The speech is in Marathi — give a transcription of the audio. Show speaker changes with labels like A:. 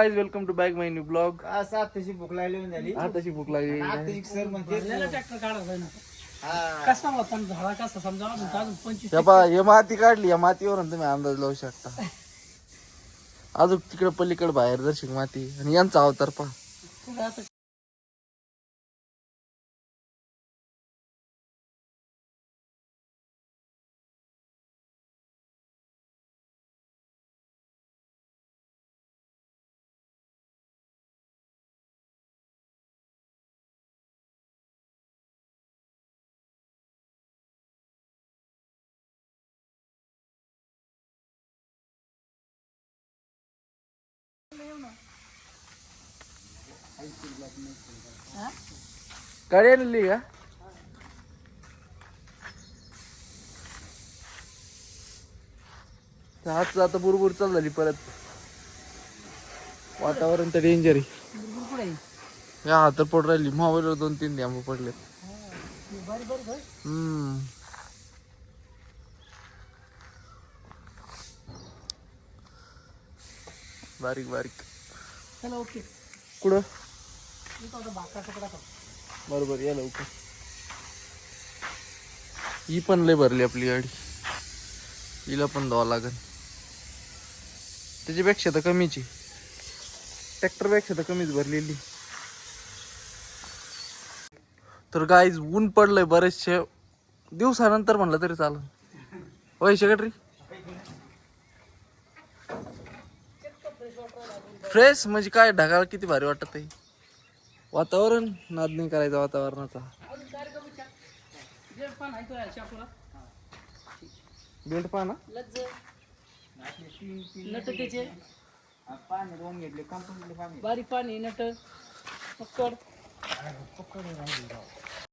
A: Guys welcome to back my new blog.
B: असं आताची भूक लागली झाली.
A: आताची भूक लागली.
B: आताची सर म्हणते
C: ट्रॅक्टर काढायचा ना कसा होता झाडा कसा समजा अजून 25
A: हे माती काढली. या मातीवरून तुम्ही अंदाज लावू शकता. अजून तिकडे पलीकडे बाहेर दर्शक माती आणि यांचा अवतार पहा.
C: पुढे आता
A: गाडी आणली का? हात आता बुरबुर चालू झाली परत. वातावरण तर डेंजर आहे.
C: बरोबर पुढे आहे.
A: या हात पड राहिली. मोबाईलवर 2-3 डॅम पडले.
C: बारी बारी बारी.
A: बारीक बारीक.
C: चला ओके
A: कुठं?
C: इथं आता भाकरा तुकडा कर.
A: बरोबर या लवकर. ही पण लय भरली आपली गाडी. हिला पण धुवा लागल. त्याच्यापेक्षा तर कमीच आहे. ट्रॅक्टरपेक्षा तर कमीच भरलेली. तर गाईज ऊन पडलंय बरेचशे दिवसानंतर म्हणलं तरी चालेल. होय सेक्रेटरी फ्रेश म्हणजे काय ढगाळ किती भारी वाटत आहे. वातावरण नाद नाही करायचं वातावरणाचा.
C: जे पण आहे तो याच्या आपला
A: बेल्ट पहा ना.
C: लज्ज नट त्याचे
B: पाणी रोवून घेतले कंपनीतले पाणी.
C: बारीक पाणी नट पकड